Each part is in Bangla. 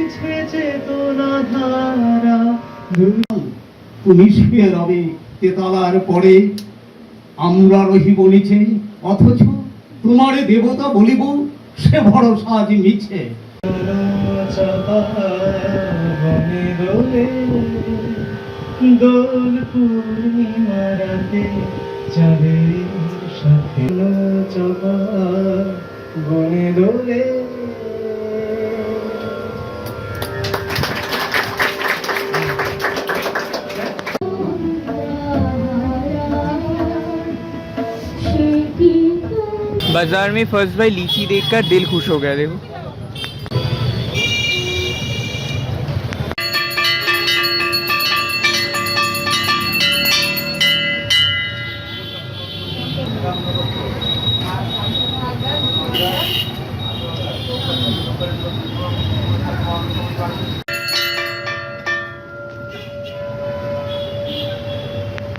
বইছে চেতনা ধারা। তুমি শুয়ে রবে তেতলার পরে, আমরা রহিব নিচে, অথচ তোমারে দেবতা বলিব সে ভরসা আজ মিছে। বনে দোলে দোল পূর্ণিমা রাতে চাঁদের সাথে চাপা বনে দোলে। बाजार में फर्स्ट बार लीची देखकर दिल खुश हो गया। देखो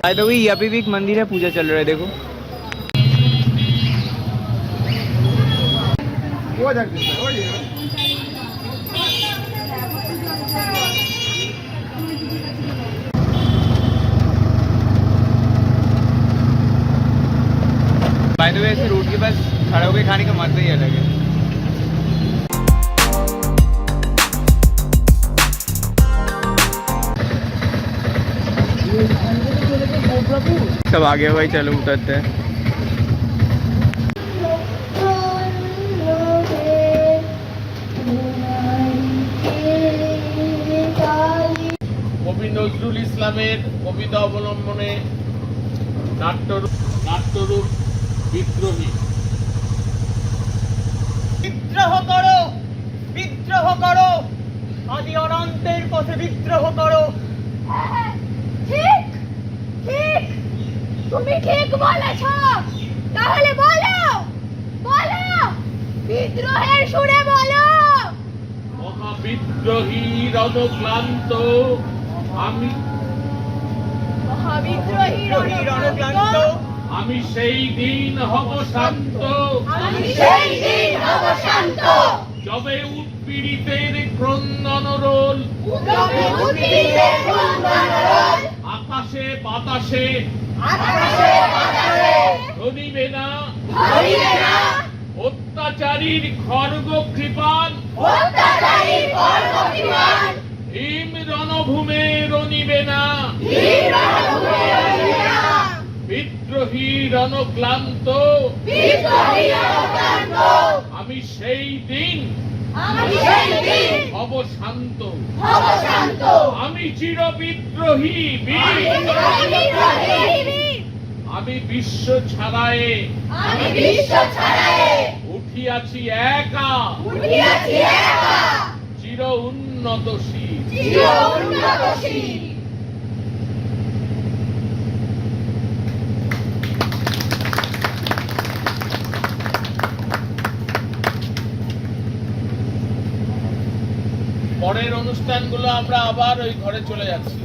बाय द वे यहाँ पे भी एक मंदिर है, पूजा चल रहा है। देखो बाय द वे ऐसे रोड के पास खड़ा होकर खाने का मजा ही अलग है। सब आ गया भाई, चलो उतरते हैं। কবি নজরুল ইসলামের কবিতা অবলম্বনে নাট্যরূপ বিদ্রোহী। বিদ্রোহ করো, বিদ্রোহ করো, আদি অনন্তের পথে বিদ্রোহ করো। ঠিক ঠিক, তুমি ঠিক বলেছ। তাহলে বলো বলো, বিদ্রোহের সুরে বলো। মহাবিদ্রোহী রণক্লান্ত আমি, মহাবিদ্রোহী রণক্লান্ত আমি সেই দিন হব শান্ত, আমি সেই দিন হব শান্ত। যবে উৎপীড়িতের ক্রন্দন রোল, যবে উদ্ভিদের ক্রন্দন রোল, আকাশে বাতাসে আকাশে বাতাসে ধরিবে না, ধরিবে না, অত্যাচারীর খড়গ কৃপান, অত্যাচারীর কর্মবিমান, ভীম রণভূমে রণিবে না, ভীম রণভূমে রণিবে না। বিদ্রোহী রণক্লান্ত বিদ্রোহী রণক্লান্ত, আমি সেই দিন আমি সেই দিন হব শান্ত, হব শান্ত। আমি চির বিদ্রোহী বীর, বিদ্রোহী বীর, আমি বিশ্ব ছাড়ায়ে, আমি বিশ্ব ছাড়ায়ে উঠিয়াছি একা, উঠিয়াছি একা, চির উন্নতশীল। চির উন্নতশীল। পরের অনুষ্ঠানগুলো আমরা আবার ওই ঘরে চলে যাচ্ছি।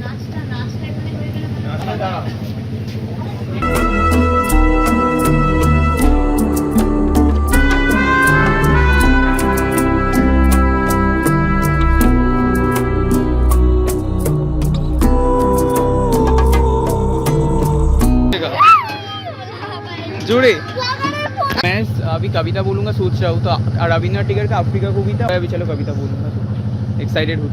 দাঁড়াও। जुड़े मैं अभी कविता बोलूंगा, सोच रहा हूँ। तो रविन्द्रनाथ टिगर का अफ्रीका कविता, अभी चलो कविता बोलूंगा, तो एक्साइटेड हूँ।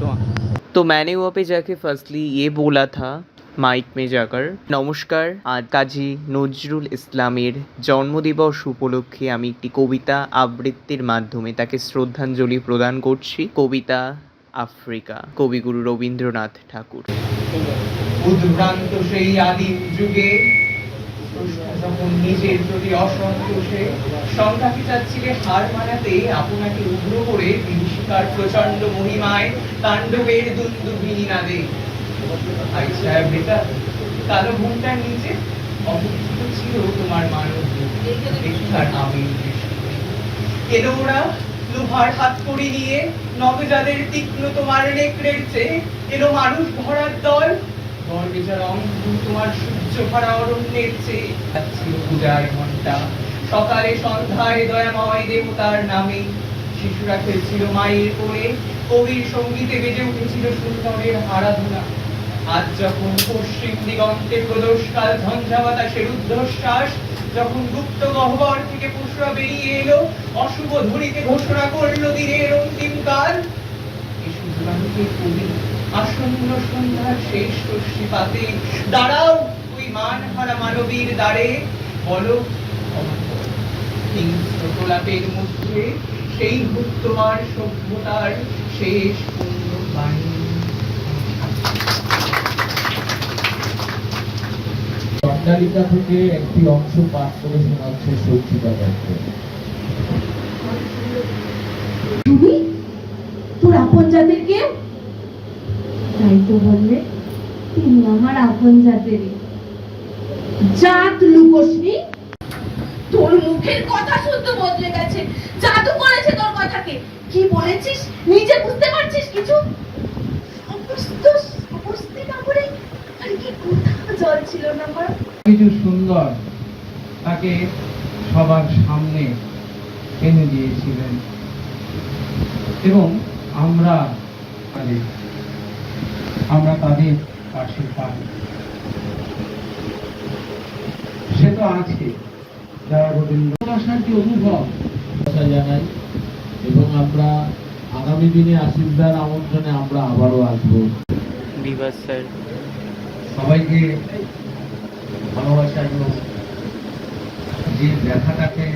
तो मैंने वहाँ पे जाके फर्स्टली ये बोला था माइक में जाकर, नमस्कार, आज काजी नजरुल इस्लामेर जन्मदिवस उपलक्षे आमी एकटी कविता आबृत्तिर माध्यमे ताके श्रद्धांजलि प्रदान करछि। कविता আফ্রিকা, কবিগুরু রবীন্দ্রনাথ ঠাকুর। উদ্ভ্রান্ত সেই আদিম যুগে যখন নিজের প্রতি অসন্তোষে সংখ্যাকে চাচ্ছিলে হার মানাতে, আপনাকে উগ্র করে বিভীষিকার প্রচন্ড মহিমায় তাণ্ডবের দুন্দুভিনী নাদে। ভাই সাহেব বেটা, কালো ঘুমটার নিচে অবস্থিত ছিল তোমার মানব দীক্ষার আমির কেন ওরা লোহার হাত করি নিয়ে নবজাদের তীক্ষ্ণ তোমার নেকড়ের চেয়ে এলো মানুষ ভরার দল। গর্বে যারা অন্ধ তোমার সূর্য ভরা অরণ্যের চেয়ে যাচ্ছিল পূজার ঘন্টা। সকালে সন্ধ্যায় দয়াময় দেবতার নামে শিশুরা খেলছিল মায়ের কোলে, কবির সঙ্গীতে বেজে উঠেছিল সুন্দরের আরাধনা। আজ যখন পশ্চিম দিগন্তে প্রদোষকাল ঝঞ্ঝা বাতাসের ঊর্ধ্বশ্বাস, যখন গুপ্ত গহ্বর থেকে পশুরা বেরিয়ে এলো, অশুভ ধূলিতে ঘোষণা করলো দিনের অন্তিম কাল, শুভ্রান্তির কবি আসন্ন সন্ধ্যার শেষ রশ্মিপাতে দাঁড়াও ওই মানহারা মানবীর দ্বারে, বলো হিংস্র প্রলাপের মধ্যে সেই ভুক্তমার সভ্যতার শেষ পূর্ণ বাণী। চণ্ডালিকা থেকে একটি অংশ পাঠ করে শোনাচ্ছে সৌচিতা দত্ত। তুমি তোর আপন জাতের কেউ? তাই তো বললে, তিনি আমার আপন জাতেরই। জাত লুকোসনি? তোর মুখের কথা শুনতে বদলে গেছে, জাদু করেছে তোর কথাকে। কি বলেছিস নিজে বুঝতে পারছিস কিছু? সমস্ত কাপড়ে আর কি কোথাও জল ছিল না মা। কিছু সুন্দর তাকে সবার সামনে এনে দিয়েছিলেন এবং আমরা তাদের পাশে পাই। সে তো আছে যারা রবীন্দ্রনাথের যে অনুভব কথা জানাই এবং আমরা আগামী দিনে আশীর্বাদ আমন্ত্রণে আমরা আবারও আসবো। বিভাস স্যার সবাইকে ভালোবাসা এবং যে ব্যথাটাকে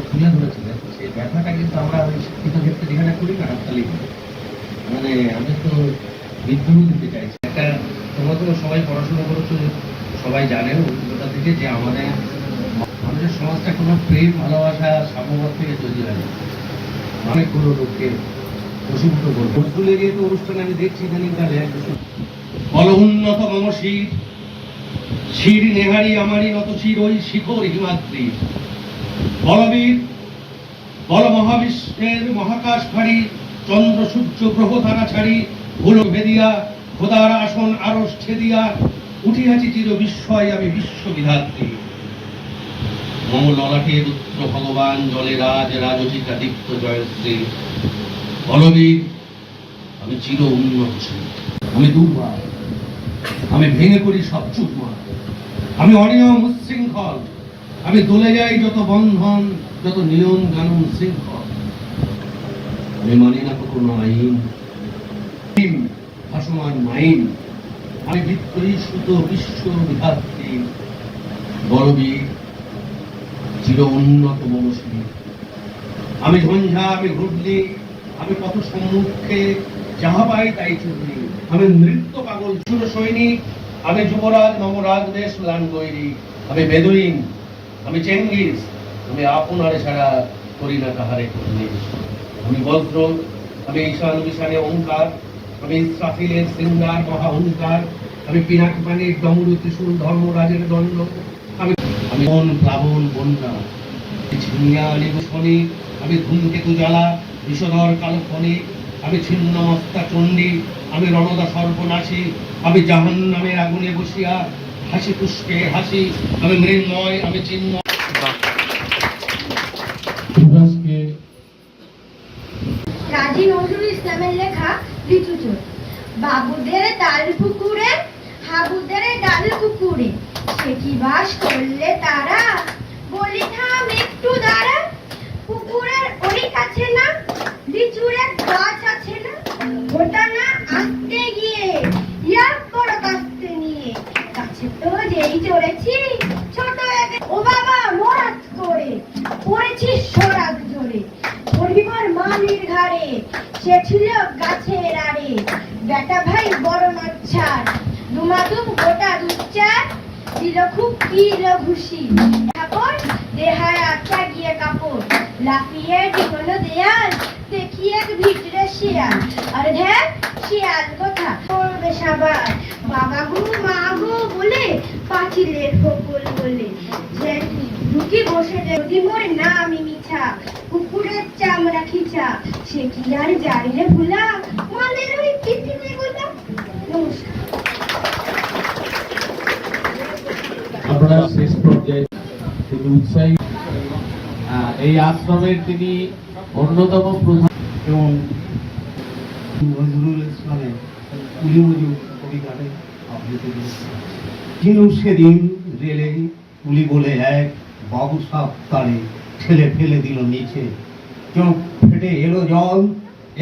তুলে ধরেছিলেন, সেই ব্যথাটা কিন্তু আমরা ওই শিক্ষিত ক্ষেত্রে যেখানে করি না হাততালি করি। মানে আমি তো বিদ্রোহ দিতে চাইছি একটা, তোমরা তো সবাই পড়াশোনা করেছো, সবাই জানে অভিজ্ঞতা থেকে যে আমাদের সমাজটা কোনো প্রেম ভালোবাসা সাম্যবাদ থেকে তৈরি হয় না। অনেকগুলো লোককে বসীভূত করবো। নজরুল এরিয়া তো অনুষ্ঠানে আমি দেখছি ইদানিং কালে বল উন্নত মম শির, শির নেহারি আমারই নত শির ওই শিখর হিমাদ্রি। বলবীর বল মহাবিশ্বের মহাকাশ ফাড়ি, চন্দ্র সূর্য গ্রহ তারা ছাড়ি, ভুল ভেদিয়া খোদার আসন আরস ছেদিয়া, উঠিয়াছি চির বিস্ময় আমি বিশ্ববিধাত্রী। মম ললাটে রুদ্র ভগবান জলে রাজ রাজধিকা দীপ্ত জয়শ্রী। বলবীর আমি চির উন্নতশীল, আমি দুর্বার, আমি ভেঙে পড়ি সব চুপমা, আমি অনিয়ম উচ্ছৃঙ্খল, আমি দলে যাই যত বন্ধন, যত নিয়ম কানুন শৃঙ্খল। আমি মানি না কোনো আইন, ভাসমান মাইন, আমি বিদ্রোহী সুত বিশ্ববিধাত্রী। বলবীর চির উন্নত মনস্বী, আমি ঝঞ্ঝা, আমি ঘুরলি, আমি পথ সম্মুখে যাহা পাই তাই চুরলি। আমি নৃত্য পাগল সুর সৈনিক, আমি যুবরাজ নবরাজ দেশ লান গৈরি। আমি বেদুইন, আমি চেঙ্গিস, আমি আপনারে ছাড়া করি না কাহারে কুর্নিশ। আমি বজ্র, আমি ঈশান বিশানে ওঙ্কার, আমি ইসরাফিলের শৃঙ্গার মহা হুঙ্কার। আমি পিনাকি পানির ডমরু ত্রিশূল ধর্মরাজের দণ্ড। আমি বন প্লাবন বন্যা, ছিনিয়া আলি শনি, আমি ধূমকেতু জ্বালা বিষধর কালো খনি। আমি ছিন্ন মস্তা চণ্ডী, আমি রণদা সর্বনাশী, আমি জাহান নামের আগুনে বসিয়া হাসি পুষ্পে হাসি। আমি মৃন্ময়, আমি চিহ্ন। সুভাষকে কাজী নজরুল ইসলামের লেখা লিচুচোর। বাবুদের ডাল পুকুরে, হাবুদের ডাল পুকুরে, সে কি বাস করলে তারা? বলি থাম একটু দাঁড়া, পুকুরের ওই কাছে না লিচুর এক গাছ আছে না? ওটা না আসতে গিয়ে ইয়া বড় কাস্তে নিয়ে কাছে তো যেই চড়েছি ছোট এক, ও বাবা মরাত করে পড়েছি সরাত ধরে, পরিবার মালির ঘাড়ে, সে ছিল গাছের আড়ে। বেটা ভাই বড় নচ্ছার, দুমাদুম গোটা দুচ্চার, দিল খুব কিল ঘুষি। কাপড় দেহায় আটকা গিয়ে কাপড়, লাফিয়ে টিকলো দেয়াল, দেখি এক ভিতরে শিয়াল। আর ঢের শিয়াল কথা করবে সাবার, বাবা গো মা গো বলে পাঁচিলের ফকল বলে ঢুকি বসে যদি মোর না আমি মিছা, কুকুরের চামড়া খিচা, সে কি আর যাইলে ভুলা, মালের ওই পৃথিবী গুলা। নমস্কার। আমরা শেষ পর্যায়ে তিনি উৎসাহী। এই আশ্রমের তিনি অন্যতম প্রধান এবং নজরুল ইসলামের কুলি মজুর কবিতাতে আবৃত্তি করেছে। কিন্তু সেদিন রেলে কুলি বলে এক বাবু সাপ তারে ঠেলে ফেলে দিল নিচে, চোখ ফেটে এলো জল,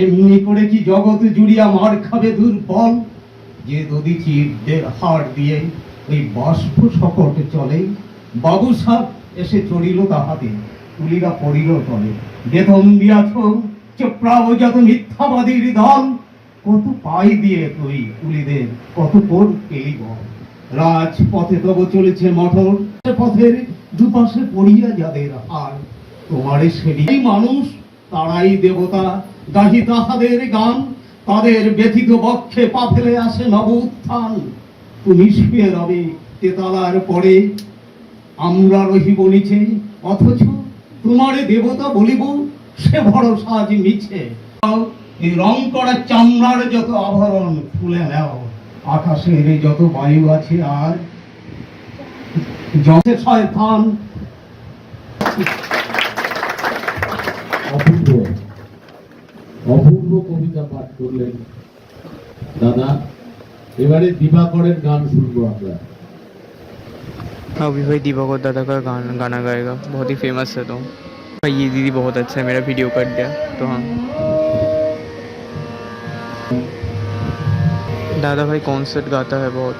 এমনি করে কি জগৎ জুড়িয়া মার খাবে দুর্বল, যে দদিচিদের হাড় দিয়ে ওই বাষ্প সকট চলে, বাবু সাপ এসে চড়িল তাহাতে, কুলিরা পড়িল তলে, বেতন দিয়াছ চোপড়াও যত মিথ্যাবাদীর দল, কত পাই দিয়ে তুই কুলিদের কত পর পেলি বল, রাজপথে তব চলেছে মটর, পথের দুপাশে পড়িয়া যাদের হার, তোমারে সেদিন মানুষ তারাই দেবতা, গাহি তাহাদের গান, তাদের ব্যথিত বক্ষে পা ফেলে আসে নব উত্থান, তুমি শুয়ে রবে তেতালার পরে, আমরা রহিব নিচে, অথচ তোমারে দেবতা বলিব সে ভরসা আজ মিছে। এই রং করা চামড়ার যত আভরণ খুলে নাও, আকাশের যত বায়ু আছে আর যত শয়তান। অপূর্ব অপূর্ব কবিতা পাঠ করলেন দাদা। এবারে दिवाकरेर गान শুনবো আমরা। अभी भाई दिवाकर दादा का गाना गाएगा, बहुत ही फेमस है। तो भाई ये दीदी बहुत अच्छा है, मेरा वीडियो कर दिया। तो हाँ दादा भाई कॉन्सर्ट गाता है बहुत।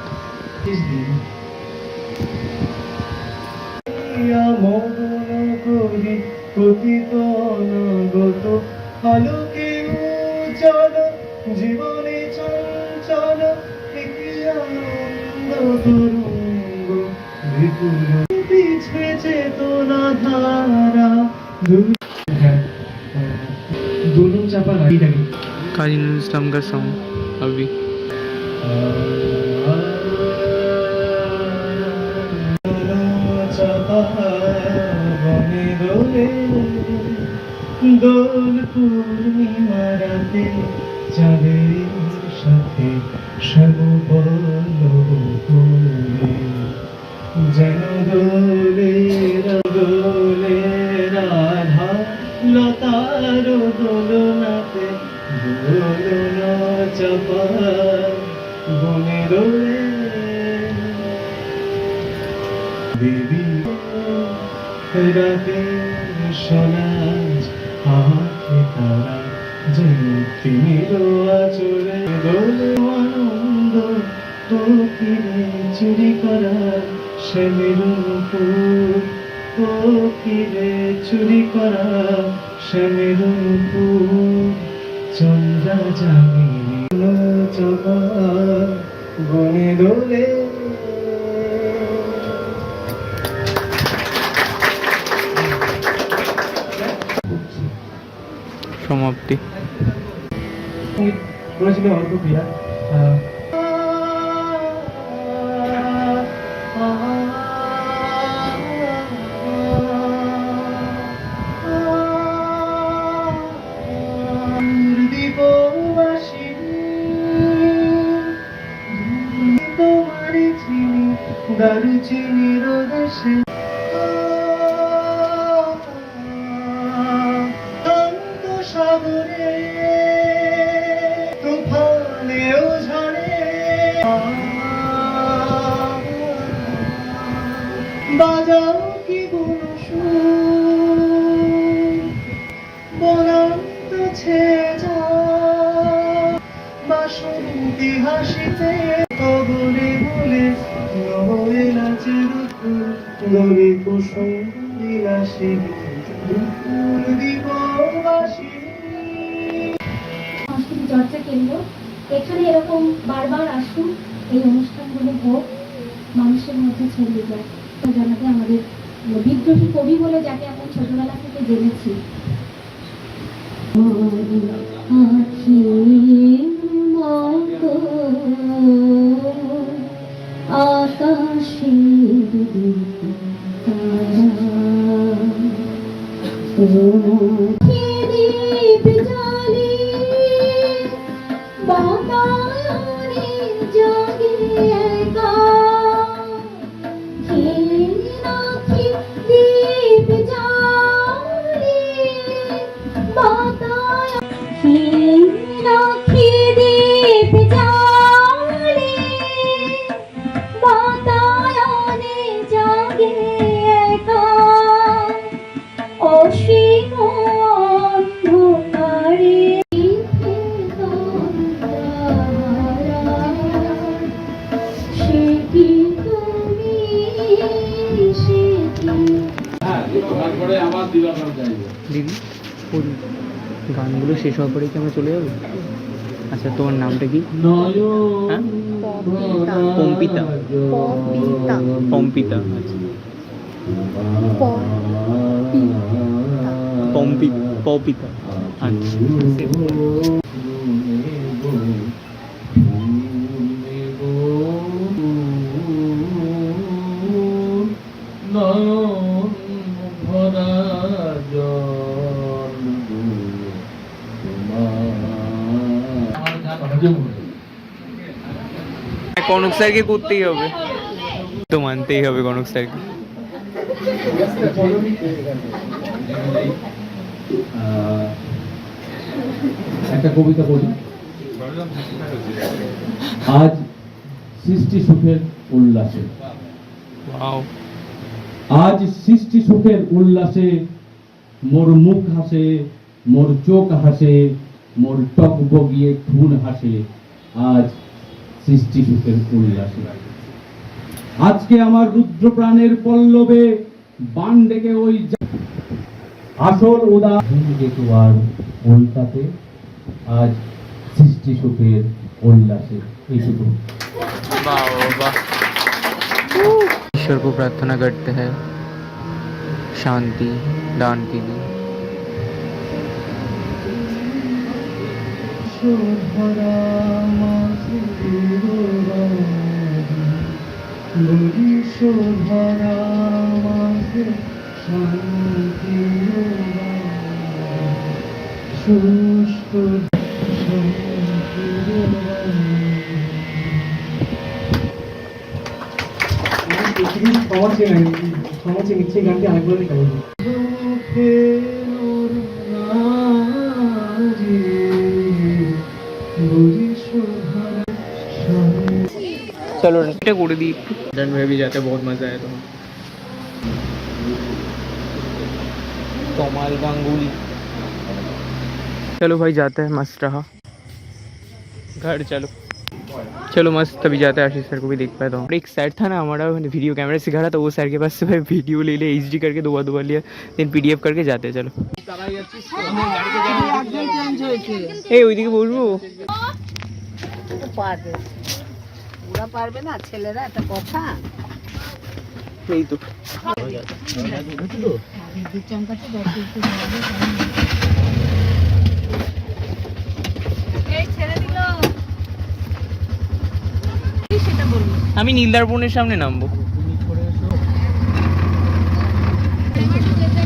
জীবনে চঞ্চল পিছে চেতনা ধারা দুলুম চাপা গাড়িটাকে काजी नजरुल इस्लाम का सॉन्ग अभी দোল পূর্ণিমা রাতে চাঁদের সাথে সমবল্লভ করে, যেন দোলে দোলে রাধা লতার দোলনাতে দোলন চাপা বনে দোলে দেবী রাতে সনাজ আঁখে তারা যেন তিমির আচরে দোল আনন্দ কোকিলে চুরি করা শ্যামের নূপুর, কোকিলে চুরি করা শ্যামের নূপুর, চন্দ্রা জাগিনী চাপা বনে দোলে। समाप्ति। করেছিল অল্প ক্রিয়া তোমারে চিনি দারুচিনির দেশে সাগরে তুফানেও ঝরে, বাজাও কি গুলো সুর বনান্ত ছেজা বাসন্তী হাসিতে কবলে বলে নবলে নাচে দুপুর দলে কুসুম বিলাসী দুপুর দিববাসী। সংস্কৃতি চর্চা কেন্দ্র এখানে এরকম বারবার আসুন, এই অনুষ্ঠানগুলো হোক, মানুষের মধ্যে ছড়িয়ে যায়। তো জানাতে আমাদের বিদ্রোহী কবি বলে যাকে আমরা ছোটবেলা থেকে জেনেছি, আকাশে বাতায়নে জাগে একা নাকি দীপ জ্বালে দিদি ওই গানগুলো শেষ হওয়ার পরেই কি আমরা চলে যাবো? আচ্ছা তোমার নামটা কি? হ্যাঁ পম্পিতা। পম্পিতা আচ্ছা পপিতা আচ্ছা কনক স্যারকে করতেই হবে তো, মানতেই হবে কনক স্যারকে। একটা কবিতা বলি। আজ সৃষ্টি সুখের উল্লাসে, ওয়াও আজ সৃষ্টি সুখের উল্লাসে মোর মুখ হাসে, মোর চোখ হাসে, মোর টক বগিয়ে খুন হাসে, আজ সৃষ্টি সুখের উল্লাসে। আজকে আমার রুদ্র প্রাণের পল্লবে বান ডেকে ওই আসল উদাহরণ যেটু আর উল্টাতে, আজ সৃষ্টি সুখের উল্লাসে। এইটুকু। वाह वाह। ईश्वर को प्रार्थना करते हैं शांति दान के लिए। चलो এটা করে দিই डन में भी जाते बहुत मजा आया तुम्हें। कमाल गांगुली। चलो भाई जाते हैं, मस्त रहा घर। चलो चलो मस्त, तभी जाते हैं, आशीष सर को भी देख पाया था। एक सर था ना हमारा, वीडियो कैमरा सिखा रहा था, वो सर के पास से भाई वीडियो ले ले HD करके दो बार लिया, देन PDF करके जाते हैं। चलो এই ওইদিকে বসবো। পারবে ওরা পারবে না, ছেলেরা একটা কথা। এই তো আমি নীলদারবনের সামনে নামবো।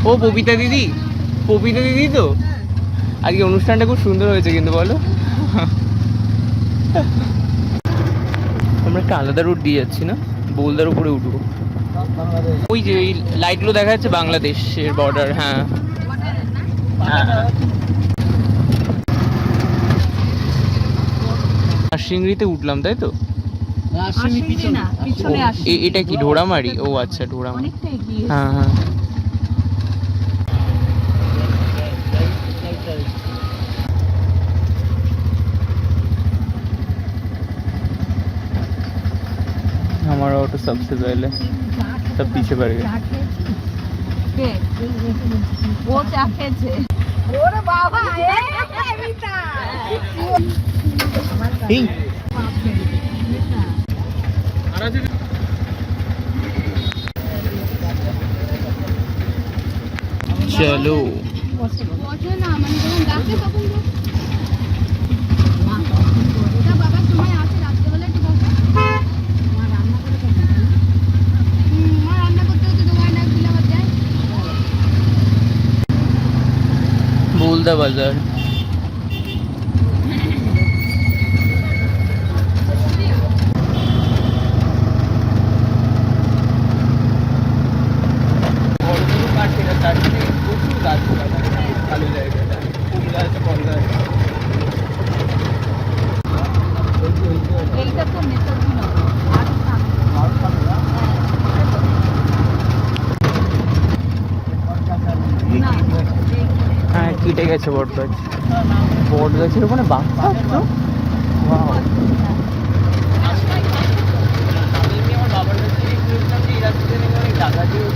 ও পবিতা দিদি, পবিতা দিদি তো। আজকে অনুষ্ঠানটা খুব সুন্দর হয়েছে কিন্তু, বলো। আমরা একটা আলাদা রুট দিয়ে যাচ্ছি না, বোলদার উপরে উঠবো। ওই যে এই লাইটগুলো দেখা যাচ্ছে বাংলাদেশের বর্ডার। হ্যাঁ সিংড়িতে উঠলাম, তাই তো? এটা কি ঢোড়ামারি? ও আচ্ছা ঢোড়ামারি। হ্যাঁ হ্যাঁ हमारा ऑटो सबसे पहले, सब पीछे पड़ गए। वो क्या खेचे ओरे बाबा ए बेटा चलो बोलदा बाजार। হ্যাঁ কেটে গেছে বট গাছ। বট গাছের ওখানে বাচ্চা তো। আমার বাবার কাছে এই রাস্তাতে টাকা দিয়ে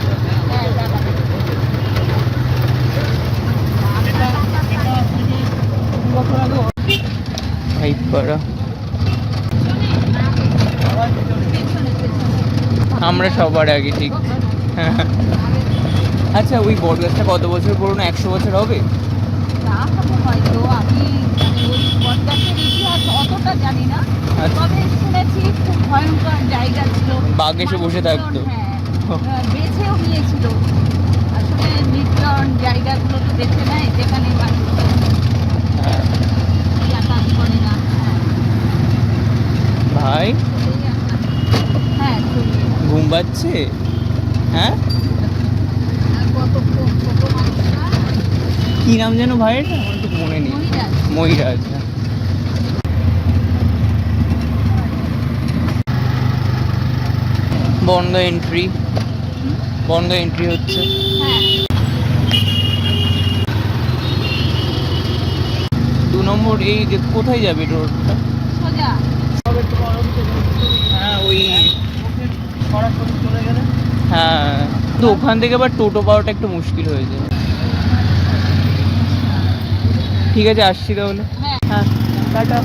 ভাইপাড়া আমরা সবার আগে ঠিক আচ্ছা ওই বট গাছটা কত বছর পুরনো 100 বছর হবে তা হবে হয়তো আমি মানে ওই বটগাছের ইতিহাস অতটা জানি না আচ্ছা। তবে শুনেছি খুব ভয়ঙ্কর জায়গা ছিল বাঘ এসে বসে থাকতো। হ্যাঁ বেছেও নিয়েছিল আসলে নির্জন জায়গাগুলো তো দেখতে নাই যেখানে মানুষ যাতায়াত করে না ভাই হ্যাঁ চলিয়ে ঘুম পাচ্ছে হ্যাঁ আর কত ছোট মানুষরা কি নাম যেন ভাইয়ের আমার তো মনে নেই মহিলা মহিরাজ বন্ধ এন্ট্রি হচ্ছে হ্যাঁ 2 নম্বর এই যে কোথায় যাবে রোডটা সোজা হ্যাঁ ওই সরাসরি চলে গেলে হ্যাঁ তো ওখান থেকে আবার টোটো পাওয়াটা একটু মুশকিল হয়ে যায় ঠিক আছে আসছি তাহলে হ্যাঁ हाँ टाटा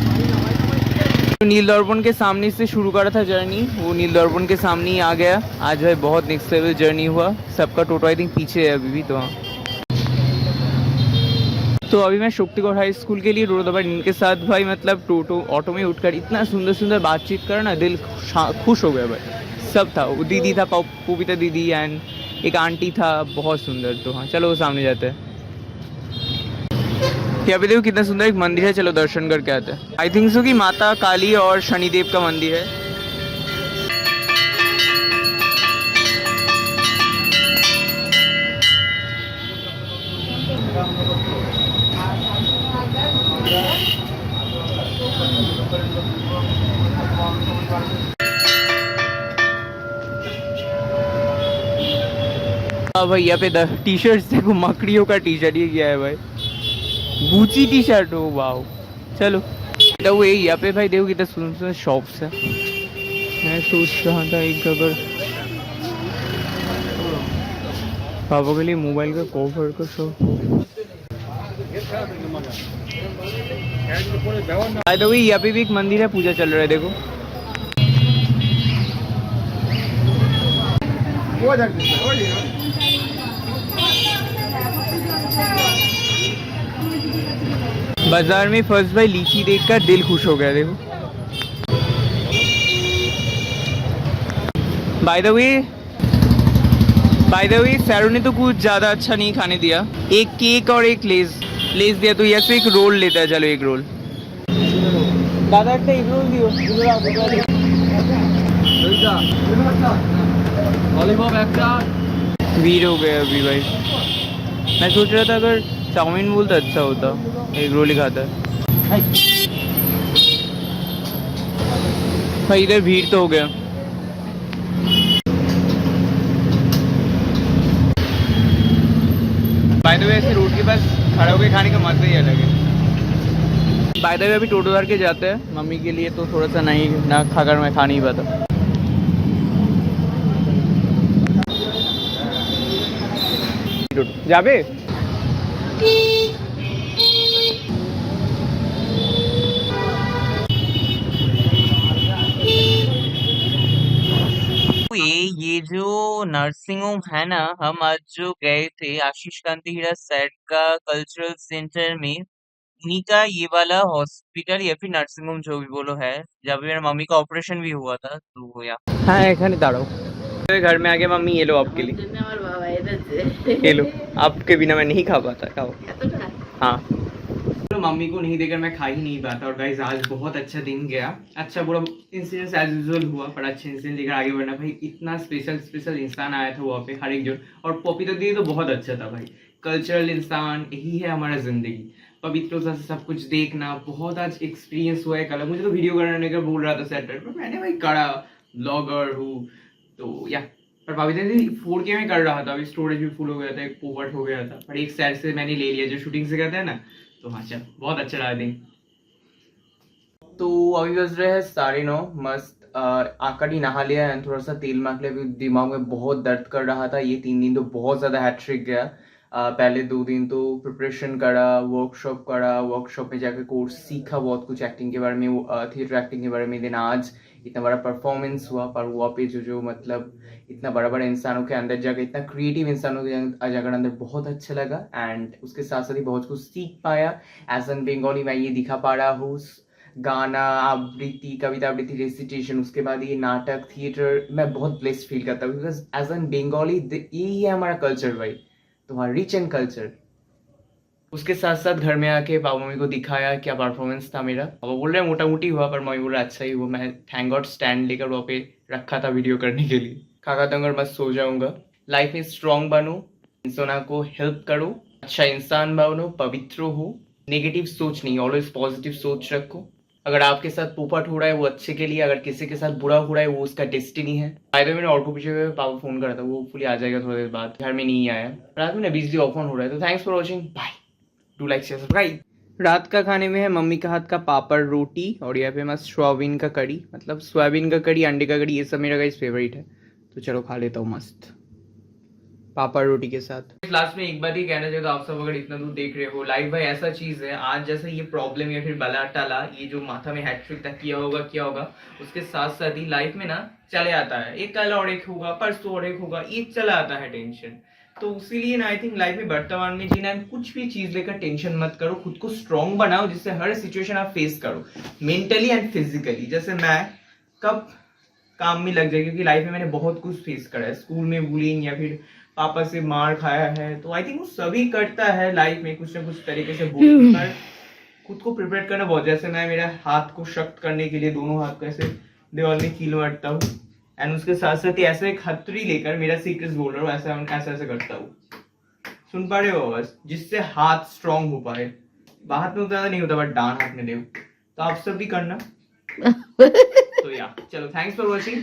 नील दर्पण के सामने से शुरू करा था जर्नी वो नील दर्पण के सामने ही आ गया आज भाई बहुत नेक्स्ट लेवल जर्नी हुआ सबका टोटो आई थिंक पीछे है अभी भी तो हाँ तो अभी मैं शक्तिगढ़ हाई स्कूल के लिए रोड दबा इनके साथ भाई मतलब टोटो ऑटो में उठकर इतना सुंदर सुंदर बातचीत करा ना दिल खुश हो गया भाई सब था वो दीदी था पविता दीदी एंड एक आंटी था बहुत सुंदर तो हाँ चलो वो सामने जाते हैं यहाँ पे देखो कितना सुंदर एक मंदिर है चलो दर्शन करके आते हैं आई थिंक सो कि माता काली और शनिदेव का मंदिर है भाई यहाँ पे टी शर्ट देखो मकड़ियों का टी शर्ट ये किया है भाई गुची टी शर्ट हो वाओ चलो तो वो यहाँ पे भाई देखो कितना सुंदर सुंदर शॉप्स है मैं सोच रहा था एक अगर पापा के लिए मोबाइल का कवर का शॉप बाय द वे यहाँ पे भी एक मंदिर है पूजा चल रहा है देखो बाजार में फर्स्ट भाई लीची देखकर दिल खुश हो गया देखो बाय द वे सैरो ने तो कुछ ज़्यादा अच्छा नहीं खाने दिया एक केक और एक लेज दिया तो यहाँ से एक रोल लेता है चलो एक रोल दादा एक रोल दियो भीड़ हो गया अभी भाई मैं सोच रहा था अगर चाउमीन बोलता अच्छा होता एक रोल ही खाता है भाई इधर भीड़ तो हो गया बाय द वे ऐसे रोड के पास खड़ा होकर खाने का मजा ही अलग है बाय द वे अभी टोटो धर के जाते हैं मम्मी के लिए तो थोड़ा सा नहीं ना खाकर मैं खा नहीं पाता যাবে ये जो नर्सिंग होम है ना हम आज जो गए थे आशीष कांति हीरा सेट का कल्चरल सेंटर में उन्हीं का ये वाला हॉस्पिटल या फिर नर्सिंग होम जो भी बोलो है जब मेरा मम्मी का ऑपरेशन भी हुआ था तो या हाँ এখানে দাঁড়াও घर में आ गया मम्मी ये लो आपके लिए ये लो आपके बिना मैं नहीं खा पाता खाओ हाँ तो मम्मी को नहीं देकर मैं खा ही नहीं पाता और गाइस आज बहुत अच्छा दिन गया अच्छा बुरा इंसिडेंट एज यूजुअल हुआ पर अच्छे इंसिडेंट लेकर आगे बढ़ना भाई इतना स्पेशल इंसान आया था वहाँ पे हर एक जन और पपीता दीदी तो बहुत अच्छा था भाई कल्चरल इंसान यही है हमारा जिंदगी पवित्रता से सब कुछ देखना बहुत आज एक्सपीरियंस हुआ है कल मुझे तो वीडियो करने का बोल रहा था सेटर पर मैंने भाई करा ब्लॉगर हूँ तो या पर पवित्र दीदी 4K में कर रहा था अभी स्टोरेज भी फुल हो गया था एक पोवर्ट हो गया था पर एक साइड से मैंने ले लिया जो शूटिंग से कहते हैं ना तो हाँ चल बहुत अच्छा रहा दिन तो अभी बज रहे हैं 9:30 मस्त आकाड़ी नहा लिया है थोड़ा सा तेल माख लिया दिमाग में बहुत दर्द कर रहा था ये 3 दिन तो बहुत ज़्यादा हैट्रिक गया पहले 2 दिन तो प्रिपरेशन करा, वर्कशॉप में जाकर कोर्स सीखा बहुत कुछ एक्टिंग के बारे में, थिएटर एक्टिंग के बारे में। दिन आज इतना बड़ा परफॉर्मेंस हुआ, पर वहाँ पे जो मतलब इतना बड़ा बड़ा इंसानों के अंदर जाकर, इतना क्रिएटिव इंसानों के जाकर अंदर बहुत अच्छा लगा। एंड उसके साथ साथ ही बहुत कुछ सीख पाया। एज एन बंगाली मैं ये दिखा पा रहा हूँ, गाना आवृत्ति, कविता आवृत्ति, रेसिटेशन, उसके बाद ये नाटक, थिएटर, मैं बहुत ब्लेस्ड फील करता हूँ बिकॉज एज एन बंगाली यही है हमारा कल्चर भाई, तुम्हारा रिच एंड कल्चर। उसके साथ साथ घर में आके पापा मम्मी को दिखाया क्या परफॉर्मेंस था मेरा। पापा बोल रहे हैं मोटा मोटी हुआ, पर मम्मी बोल रहा अच्छा ही हुआ। मैं थैंक गॉड स्टैंड लेकर वहाँ पे रखा था वीडियो करने के लिए। खा खा मस्त सो जाऊंगा। लाइफ में स्ट्रांग बनो, इंसानों को हेल्प करो, अच्छा इंसान बनो, पवित्र हो, नेगेटिव सोच नहीं, ऑलवेज पॉजिटिव सोच रखो। अगर आपके साथ पोपट हो रहा है वो अच्छे के लिए, अगर किसी के साथ बुरा हो रहा है वो उसका डेस्टिनी है। फायदे मैंने और को पीछे पापा फोन करा था, वो फुली आ जाएगा थोड़ी देर बाद। घर में नहीं आया, रात में ना बिजली ऑफ ऑन हो रहा है। तो thanks for watching, bye, do like share subscribe. रात का खाने में है मम्मी का हाथ का पापड़ रोटी, और यहाँ पे मस्त सोयाबीन का कड़ी, मतलब सोयाबीन का कड़ी, अंडे का कड़ी, ये सब मेरा गाइस फेवरेट है। तो चलो खा लेता हूँ मस्त पापड़ रोटी के साथ। लास्ट में एक बात ही कहना चाहता हूँ, आप सब अगर इतना दूर देख रहे हो, लाइफ भाई ऐसा चीज है, आज जैसा ये प्रॉब्लम या फिर बला टाला, ये जो माथा में हैट्रिक तक किया होगा, उसके साथ साथ ही लाइफ में ना चले आता है, एक कल और एक होगा, परसों और एक होगा, ये चला आता है टेंशन। तो इसीलिए ना आई थिंक लाइफ में वर्तमान में जीना, कुछ भी चीज लेकर टेंशन मत करो, खुद को स्ट्रांग बनाओ, जिससे हर सिचुएशन आप फेस करो, मेंटली एंड फिजिकली। जैसे मैं कब काम में लग जाए, क्योंकि लाइफ में मैंने बहुत कुछ फेस करा है, स्कूल में बुलिंग या फिर पापा से मार खाया है, तो आई थिंक वो सभी करता है लाइफ में कुछ ना कुछ तरीके से बोल कर खुद को प्रिपेयर करना बहुत। जैसे मैं मेरा हाथ को शक्त करने के लिए दोनों हाथ को ऐसे दीवार में कील मारता हूँ, एंड उसके साथ साथ ही ऐसे एक हथौड़ी लेकर मेरा सीक्रेट्स बोल रहा हूँ, ऐसा ऐसे करता हूँ, सुन पा रहे हो आवाज, जिससे हाथ स्ट्रांग हो पाए। बात में ज्यादा नहीं होता, बट डान हाथ में दे, तो आप सब भी करना। तो या चलो, थैंक्स फॉर वॉचिंग।